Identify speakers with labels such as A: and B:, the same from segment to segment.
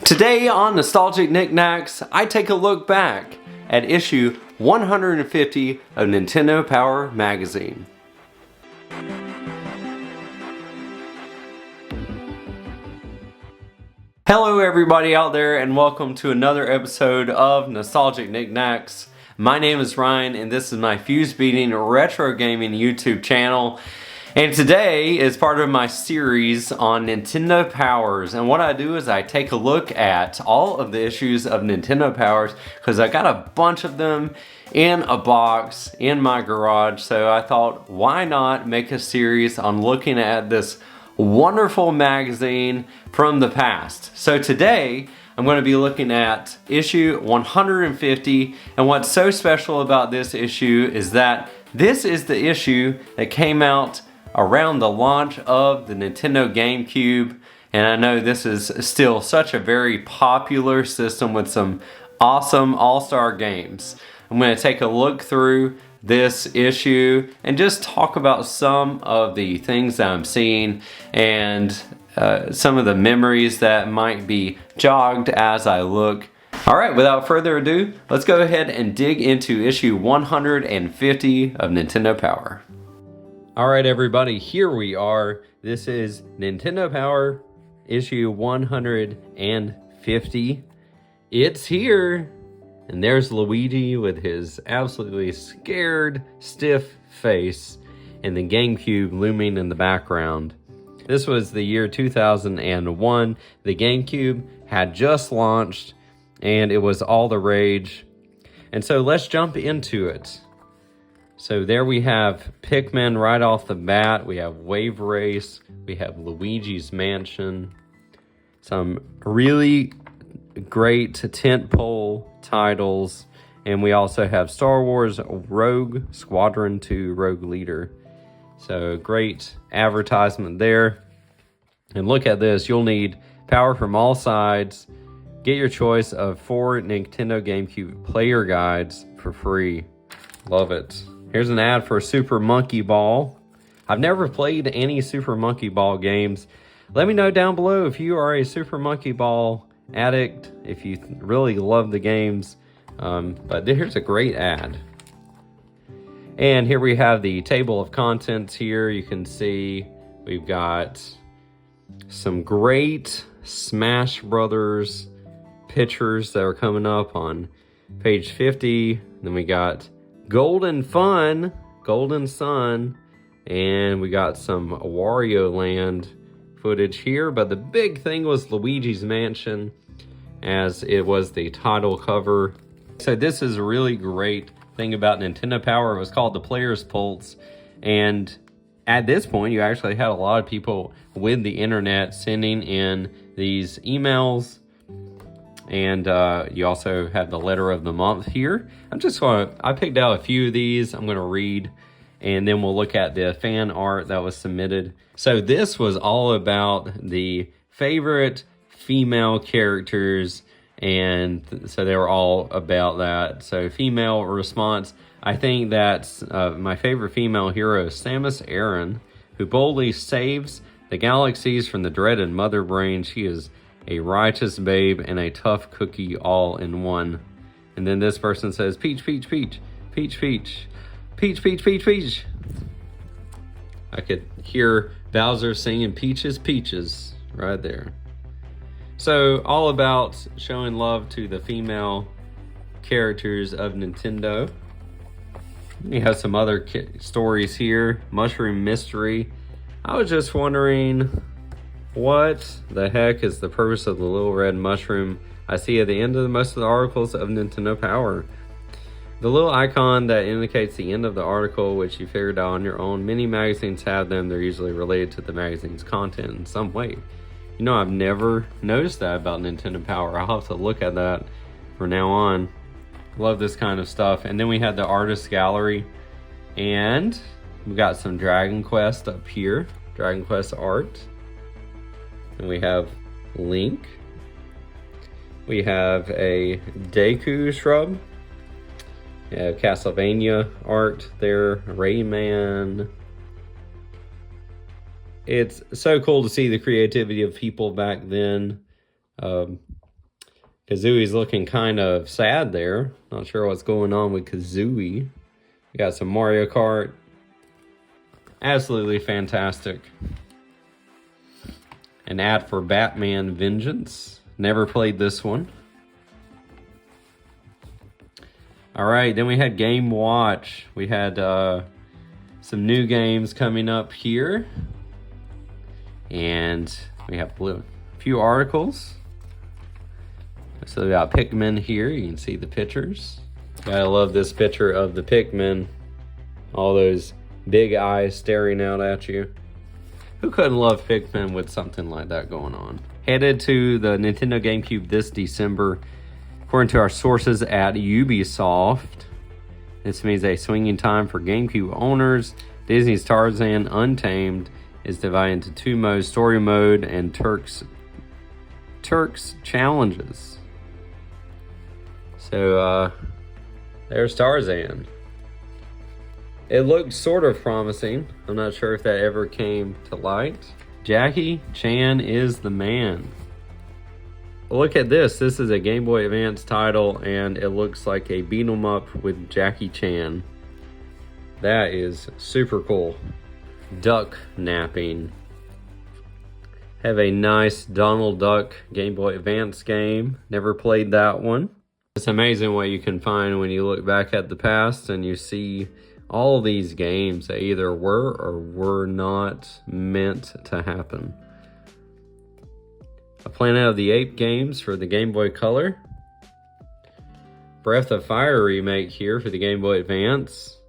A: Today on Nostalgic Nick-Nacks, I take a look back at issue 150 of Nintendo Power magazine. Hello everybody out there and welcome to another episode of Nostalgic Nick-Nacks. My name is Ryan and this is my Fuse Beating Retro Gaming YouTube channel. And today is part of my series on Nintendo Powers. And what I do is I take a look at all of the issues of Nintendo Powers because I got a bunch of them in a box in my garage. So I thought, why not make a series on looking at this wonderful magazine from the past. So today, I'm going to be looking at issue 150. And what's so special about this issue is that this is the issue that came out around the launch of the Nintendo GameCube, and I know this is still such a very popular system with some awesome all-star games. I'm going to take a look through this issue and just talk about some of the things that I'm seeing and some of the memories that might be jogged as I look. Alright, without further ado, let's go ahead and dig into issue 150 of Nintendo Power. Alright everybody, here we are. This is Nintendo Power issue 150. It's here! And there's Luigi with his absolutely scared, stiff face and the GameCube looming in the background. This was the year 2001. The GameCube had just launched and it was all the rage. And so let's jump into it. So there we have Pikmin right off the bat. We have Wave Race. We have Luigi's Mansion. Some really great tentpole titles. And we also have Star Wars Rogue Squadron 2 Rogue Leader. So great advertisement there. And look at this. You'll need power from all sides. Get your choice of 4 Nintendo GameCube player guides for free. Love it. Here's an ad for Super Monkey Ball. I've never played any Super Monkey Ball games. Let me know down below if you are a Super Monkey Ball addict, if you really love the games. But here's a great ad. And here we have the table of contents here. You can see we've got some great Smash Brothers pictures that are coming up on page 50. Then we got Golden Fun, Golden Sun, and we got some Wario Land footage here, but the big thing was Luigi's Mansion, as it was the title cover. So this is a really great thing about Nintendo Power. It was called the Player's Pulse, and at this point, you actually had a lot of people with the internet sending in these emails. And you also have the letter of the month here. I picked out a few of these I'm going to read, and then we'll look at the fan art that was submitted. So this was all about the favorite female characters, and so they were all about that. So female response, I think that's my favorite female hero is Samus Aran, who boldly saves the galaxies from the dreaded Mother Brain. She is a righteous babe and a tough cookie all in one. And then this person says, peach, peach, peach, peach, peach, peach, peach, peach, peach. I could hear Bowser singing peaches, peaches right there. So all about showing love to the female characters of Nintendo. We have some other stories here. Mushroom Mystery. I was just wondering, what the heck is the purpose of the little red mushroom I see at the end of most of the articles of Nintendo Power? The little icon that indicates the end of the article, which you figured out on your own. Many magazines have them. They're usually related to the magazine's content in some way. You know, I've never noticed that about Nintendo Power. I'll have to look at that from now on. Love this kind of stuff. And then we had the artist gallery. And we got some Dragon Quest up here. Dragon Quest art. And we have Link. We have a Deku shrub. We have Castlevania art there. Rayman. It's so cool to see the creativity of people back then. Kazooie's looking kind of sad there. Not sure what's going on with Kazooie. We got some Mario Kart. Absolutely fantastic. An ad for Batman Vengeance. Never played this one. Alright, then we had Game Watch. We had some new games coming up here. And we have a few articles. So we got Pikmin here. You can see the pictures. Gotta love this picture of the Pikmin. All those big eyes staring out at you. Who couldn't love Pikmin with something like that going on? Headed to the Nintendo GameCube this December. According to our sources at Ubisoft, this means a swinging time for GameCube owners. Disney's Tarzan Untamed is divided into two modes, story mode and Turks challenges. So there's Tarzan. It looked sort of promising. I'm not sure if that ever came to light. Jackie Chan is the man. Look at this. This is a Game Boy Advance title, and it looks like a beat 'em up with Jackie Chan. That is super cool. Duck napping. Have a nice Donald Duck Game Boy Advance game. Never played that one. It's amazing what you can find when you look back at the past and you see all these games that either were or were not meant to happen. A Planet of the Apes games for the Game Boy Color. Breath of Fire remake here for the Game Boy Advance.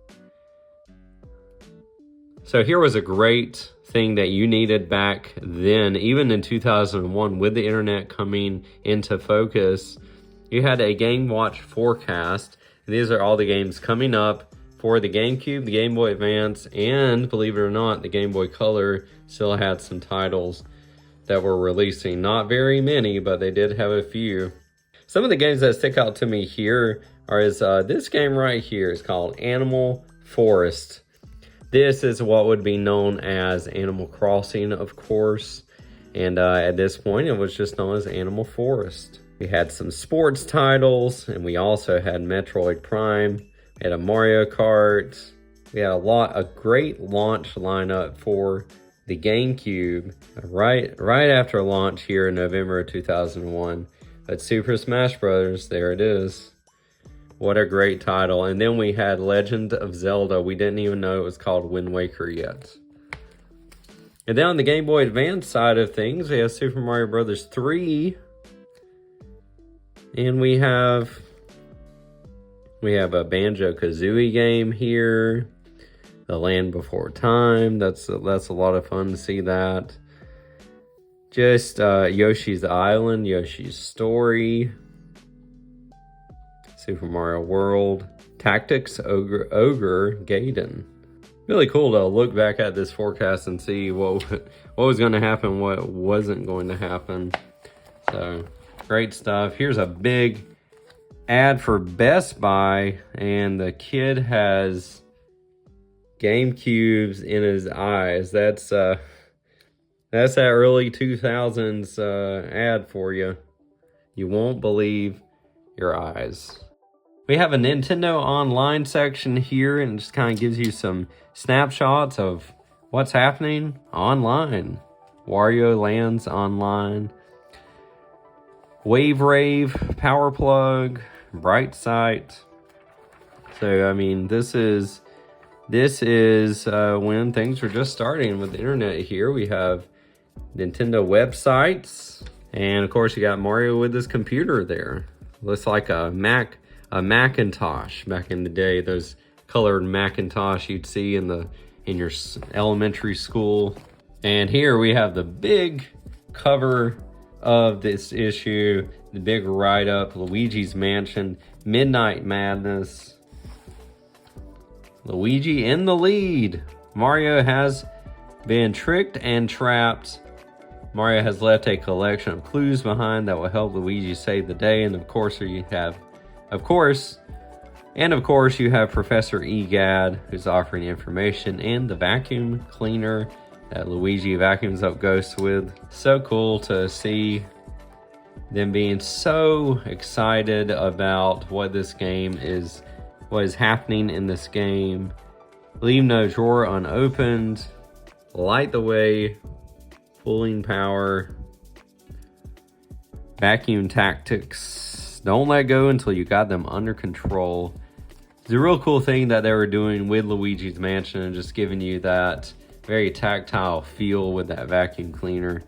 A: So here was a great thing that you needed back then, even in 2001, with the internet coming into focus. You had a Game Watch forecast. These are all the games coming up for the GameCube, the Game Boy Advance, and believe it or not, the Game Boy Color still had some titles that were releasing. Not very many, but they did have a few. Some of the games that stick out to me here are this game right here is called Animal Forest. This is what would be known as Animal Crossing, of course. And at this point, it was just known as Animal Forest. We had some sports titles, and we also had Metroid Prime. We had a Mario Kart. We had a great launch lineup for the GameCube right after launch here in November of 2001. But Super Smash Bros., there it is. What a great title. And then we had Legend of Zelda. We didn't even know it was called Wind Waker yet. And then on the Game Boy Advance side of things, we have Super Mario Bros. 3. And we have a Banjo-Kazooie game here. The Land Before Time. That's a lot of fun to see that. Just Yoshi's Island, Yoshi's Story. Super Mario World. Tactics Ogre Gaiden. Really cool to look back at this forecast and see what was going to happen, what wasn't going to happen. So, great stuff. Here's a big ad for Best Buy, and the kid has GameCubes in his eyes. That's that early 2000s ad for you. You won't believe your eyes. We have a Nintendo Online section here, and it just kind of gives you some snapshots of what's happening online. Wario Land's online. Wave Rave, Power Plug, Bright Sight. So, I mean, this is when things were just starting with the internet here. We have Nintendo websites, and of course you got Mario with his computer there. Looks like a Macintosh back in the day. Those colored Macintosh you'd see in your elementary school. And here we have the big cover of this issue, the big write-up, Luigi's Mansion, Midnight Madness. Luigi in the lead. Mario has been tricked and trapped. Mario has left a collection of clues behind that will help Luigi save the day. And of course you have Professor Egad, who's offering information, and the vacuum cleaner that Luigi vacuums up ghosts with. So cool to see them being so excited about what is happening in this game. Leave no drawer unopened. Light the way. Pulling power. Vacuum tactics. Don't let go until you got them under control. It's a real cool thing that they were doing with Luigi's Mansion and just giving you that very tactile feel with that vacuum cleaner.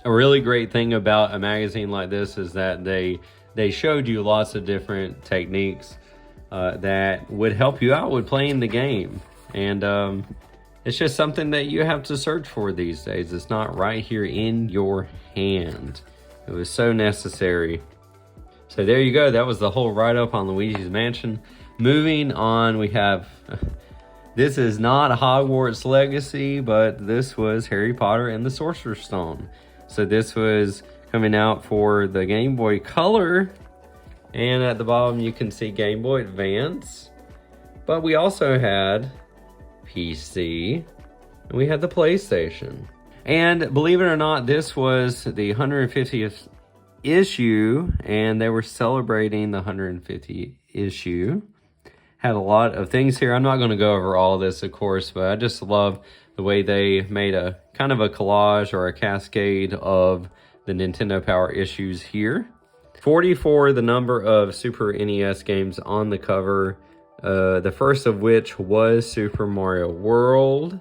A: A really great thing about a magazine like this is that they showed you lots of different techniques that would help you out with playing the game. And it's just something that you have to search for these days. It's not right here in your hand. It was so necessary. So there you go. That was the whole write-up on Luigi's Mansion. Moving on, we have... This is not Hogwarts Legacy, but this was Harry Potter and the Sorcerer's Stone. So this was coming out for the Game Boy Color. And at the bottom you can see Game Boy Advance. But we also had PC. And we had the PlayStation. And believe it or not, this was the 150th issue. And they were celebrating the 150th issue. Had a lot of things here. I'm not going to go over all of this, of course. But I just love the way they made a kind of a collage or a cascade of the Nintendo Power issues here. 44, the number of Super NES games on the cover. The first of which was Super Mario World.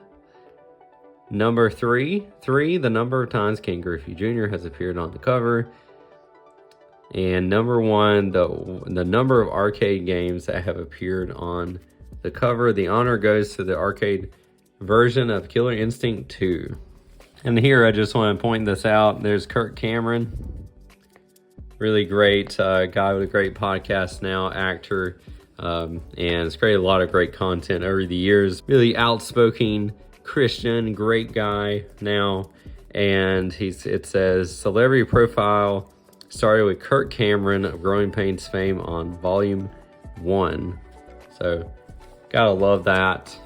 A: Number 3, the number of times King Griffey Jr. has appeared on the cover. And number 1, the number of arcade games that have appeared on the cover. The honor goes to the arcade version of Killer Instinct 2. And here I just want to point this out. There's Kirk Cameron. Really great guy with a great podcast now, actor. And it's created a lot of great content over the years. Really outspoken Christian, great guy now. And it says, celebrity profile started with Kirk Cameron of Growing Pains fame on Volume 1. So, gotta love that.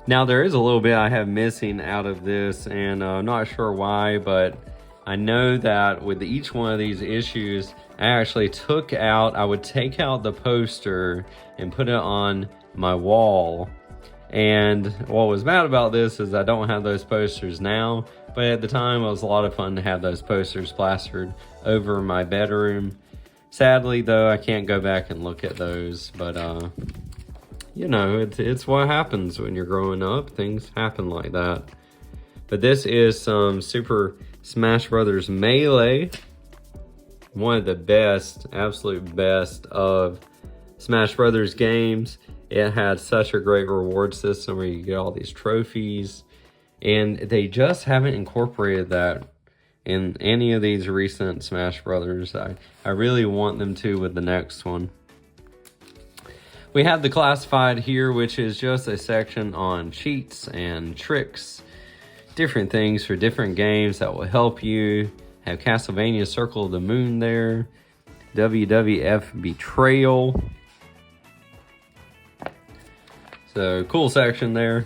A: Now there is a little bit I have missing out of this, and I'm not sure why, but I know that with each one of these issues, I would take out the poster and put it on my wall. And what was bad about this is I don't have those posters now, but at the time it was a lot of fun to have those posters plastered over my bedroom. Sadly though, I can't go back and look at those, but you know, it's what happens when you're growing up. Things happen like that. But this is some Super Smash Brothers Melee. One of the best, absolute best of Smash Brothers games. It had such a great reward system where you get all these trophies. And they just haven't incorporated that in any of these recent Smash Brothers. I really want them to with the next one. We have the classified here, which is just a section on cheats and tricks, different things for different games that will help you. Have Castlevania Circle of the Moon there, WWF Betrayal. So cool section there.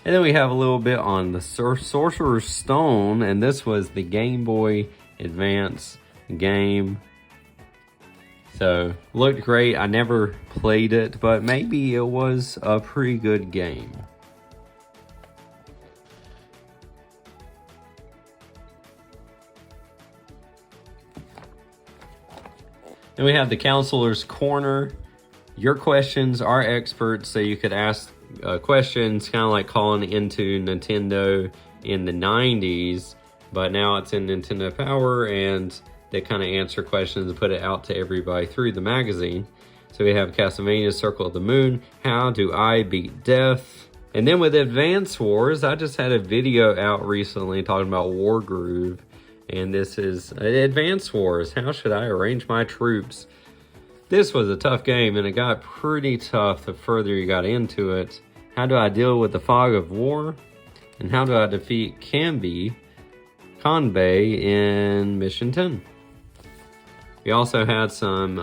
A: And then we have a little bit on the Sorcerer's Stone, and this was the Game Boy Advance game. So, looked great. I never played it, but maybe it was a pretty good game. Then we have the Counselor's Corner. Your questions are experts, so you could ask questions kind of like calling into Nintendo in the 90s, but now it's in Nintendo Power, and they kind of answer questions and put it out to everybody through the magazine. So we have Castlevania Circle of the Moon, How Do I Beat Death? And then with Advance Wars, I just had a video out recently talking about War Groove. And this is Advance Wars, How Should I Arrange My Troops? This was a tough game, and it got pretty tough the further you got into it. How do I deal with the fog of war? And how do I defeat Kanbei in Mission 10? We also had some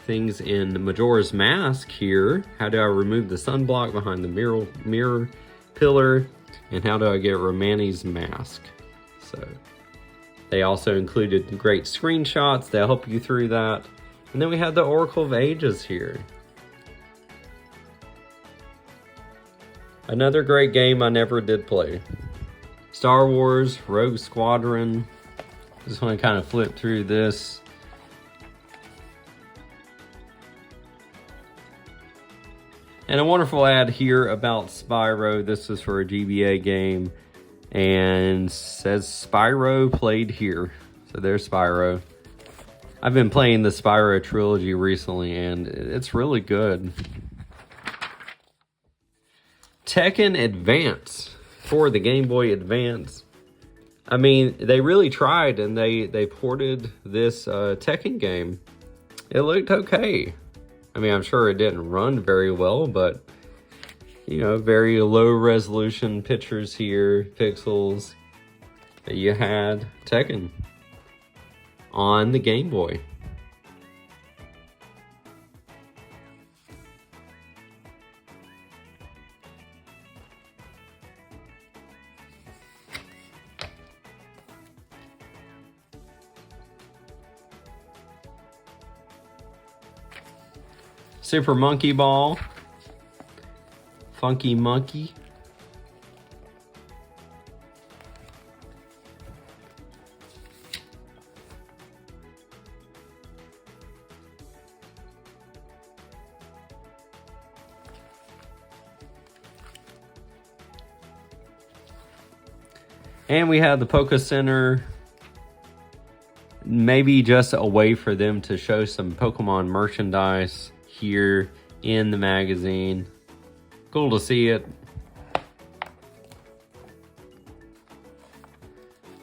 A: things in Majora's Mask here. How do I remove the sunblock behind the mirror pillar? And how do I get Romani's mask? So they also included great screenshots that help you through that. And then we had the Oracle of Ages here. Another great game I never did play. Star Wars Rogue Squadron. Just want to kind of flip through this. And a wonderful ad here about Spyro. This is for a GBA game. And says Spyro played here. So there's Spyro. I've been playing the Spyro trilogy recently and it's really good. Tekken Advance for the Game Boy Advance. I mean, they really tried and they ported this Tekken game. It looked okay. I mean, I'm sure it didn't run very well, but you know, very low resolution pictures here, pixels. But you had Tekken on the Game Boy. Super Monkey Ball. Funky Monkey. And we have the Poké Center. Maybe just a way for them to show some Pokemon merchandise here in the magazine. Cool to see it.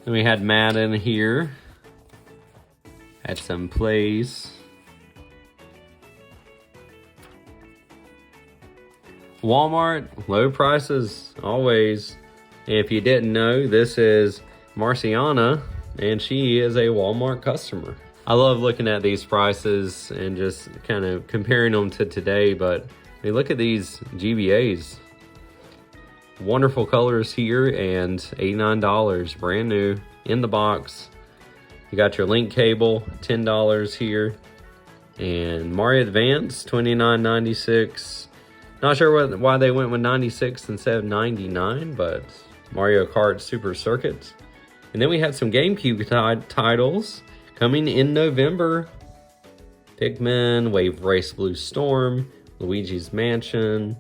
A: Then we had Madden here. Had some plays. Walmart, low prices, always. If you didn't know, this is Marciana, and she is a Walmart customer. I love looking at these prices and just kind of comparing them to today, but I mean, look at these GBAs. Wonderful colors here, and $89, brand new, in the box. You got your link cable, $10 here. And Mario Advance, $29.96. Not sure why they went with 96 instead of 99, but Mario Kart Super Circuit. And then we had some GameCube titles coming in November. Pikmin, Wave Race Blue Storm, Luigi's Mansion,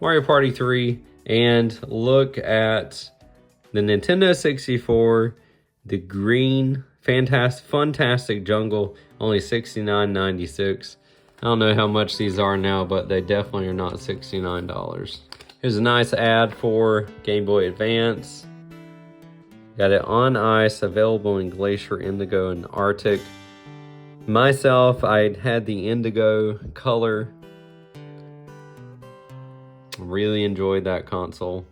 A: Mario Party 3, and look at the Nintendo 64, the green Fantastic Jungle, only $69.96. I don't know how much these are now, but they definitely are not $69. Here's a nice ad for Game Boy Advance. Got it on ice, available in Glacier, Indigo, and Arctic. Myself, I had the Indigo color. Really enjoyed that console.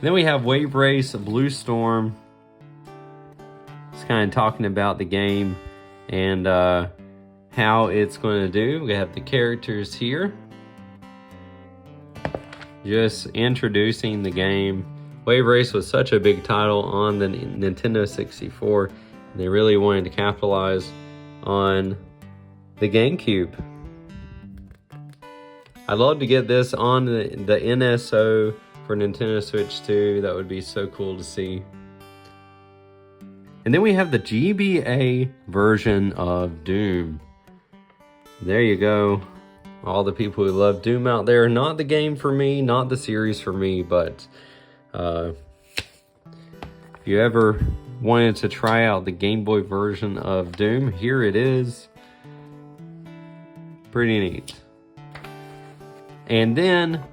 A: Then we have Wave Race Blue Storm. It's kind of talking about the game and how it's going to do. We have the characters here. Just introducing the game. Wave Race was such a big title on the Nintendo 64. And they really wanted to capitalize on the GameCube. I'd love to get this on the NSO for Nintendo Switch 2. That would be so cool to see. And then we have the GBA version of Doom. There you go. All the people who love Doom out there. Not the game for me, not the series for me, but if you ever wanted to try out the Game Boy version of Doom, here it is. Pretty neat. And then,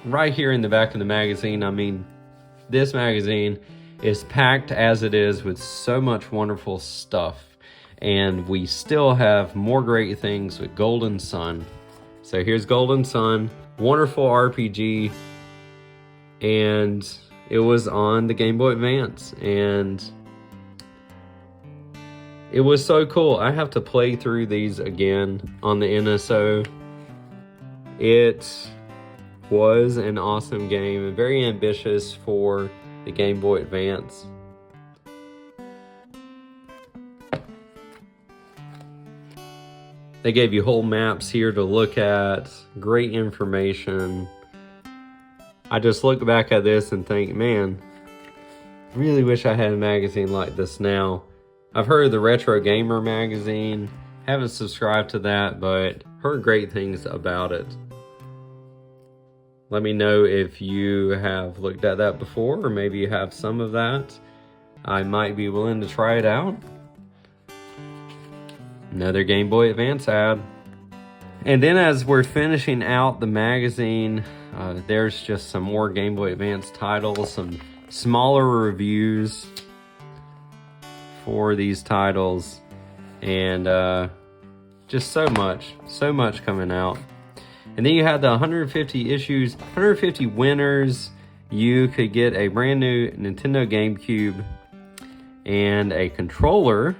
A: right here in the back of the magazine, I mean, this magazine is packed as it is with so much wonderful stuff. And we still have more great things with Golden Sun. So here's Golden Sun. wonderful RPG, and it was on the Game Boy Advance, and it was so cool. I have to play through these again on the NSO. It was an awesome game and very ambitious for the Game Boy Advance. They gave you whole maps here to look at, great information. I just look back at this and think, man, really wish I had a magazine like this now. I've heard of the Retro Gamer magazine, haven't subscribed to that, but heard great things about it. Let me know if you have looked at that before, or maybe you have some of that. I might be willing to try it out. Another Game Boy Advance ad. And then as we're finishing out the magazine, there's just some more Game Boy Advance titles, some smaller reviews for these titles, and just so much coming out. And then you had the 150 issues, 150 winners. You could get a brand new Nintendo GameCube and a controller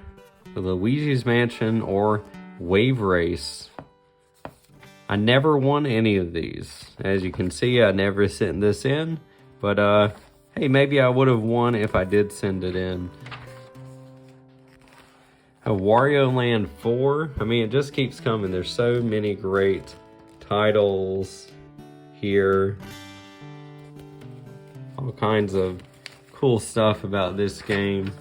A: for Luigi's Mansion or Wave Race. I never won any of these. As you can see, I never sent this in, but hey, maybe I would have won if I did send it in. A Wario Land 4. I mean, it just keeps coming. There's so many great titles here. All kinds of cool stuff about this game.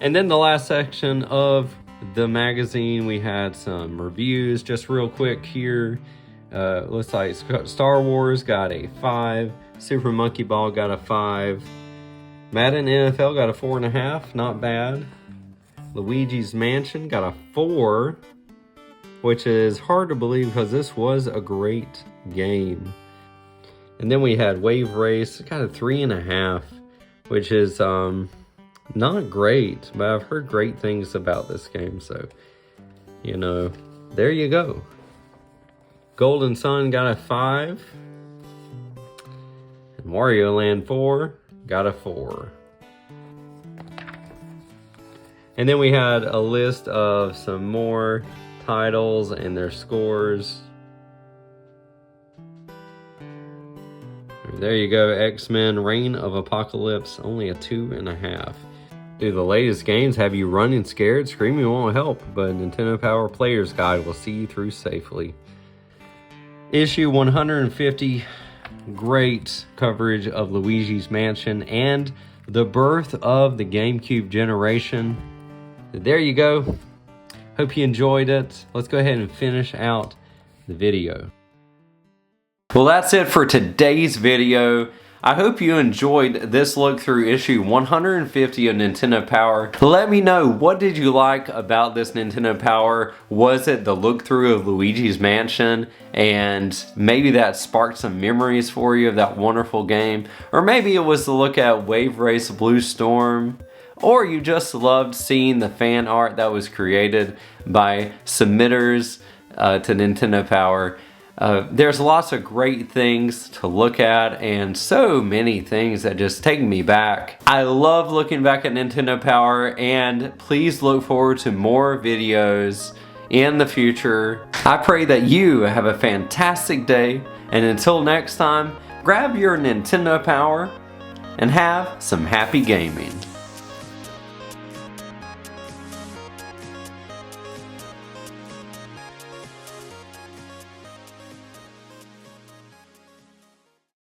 A: And then the last section of the magazine, we had some reviews. Just real quick here. Looks like Star Wars got a 5. Super Monkey Ball got a 5. Madden NFL got a 4.5. Not bad. Luigi's Mansion got a 4, which is hard to believe because this was a great game. And then we had Wave Race, got a 3.5, which is not great, but I've heard great things about this game, so you know, there you go. Golden Sun got a 5, and Wario Land 4 got a 4. And then we had a list of some more titles and their scores. There you go, X-Men Reign of Apocalypse, only a 2.5. Do the latest games have you running scared? Screaming won't help, but Nintendo Power Player's Guide will see you through safely. Issue 150, great coverage of Luigi's Mansion and the birth of the GameCube generation. There you go. Hope you enjoyed it. Let's go ahead and finish out the video. Well, that's it for today's video. I hope you enjoyed this look through issue 150 of Nintendo Power. Let me know, what did you like about this Nintendo Power? Was it the look through of Luigi's Mansion? And maybe that sparked some memories for you of that wonderful game. Or maybe it was the look at Wave Race Blue Storm. Or you just loved seeing the fan art that was created by submitters to Nintendo Power. There's lots of great things to look at and so many things that just take me back. I love looking back at Nintendo Power, and please look forward to more videos in the future. I pray that you have a fantastic day, and until next time, grab your Nintendo Power and have some happy gaming.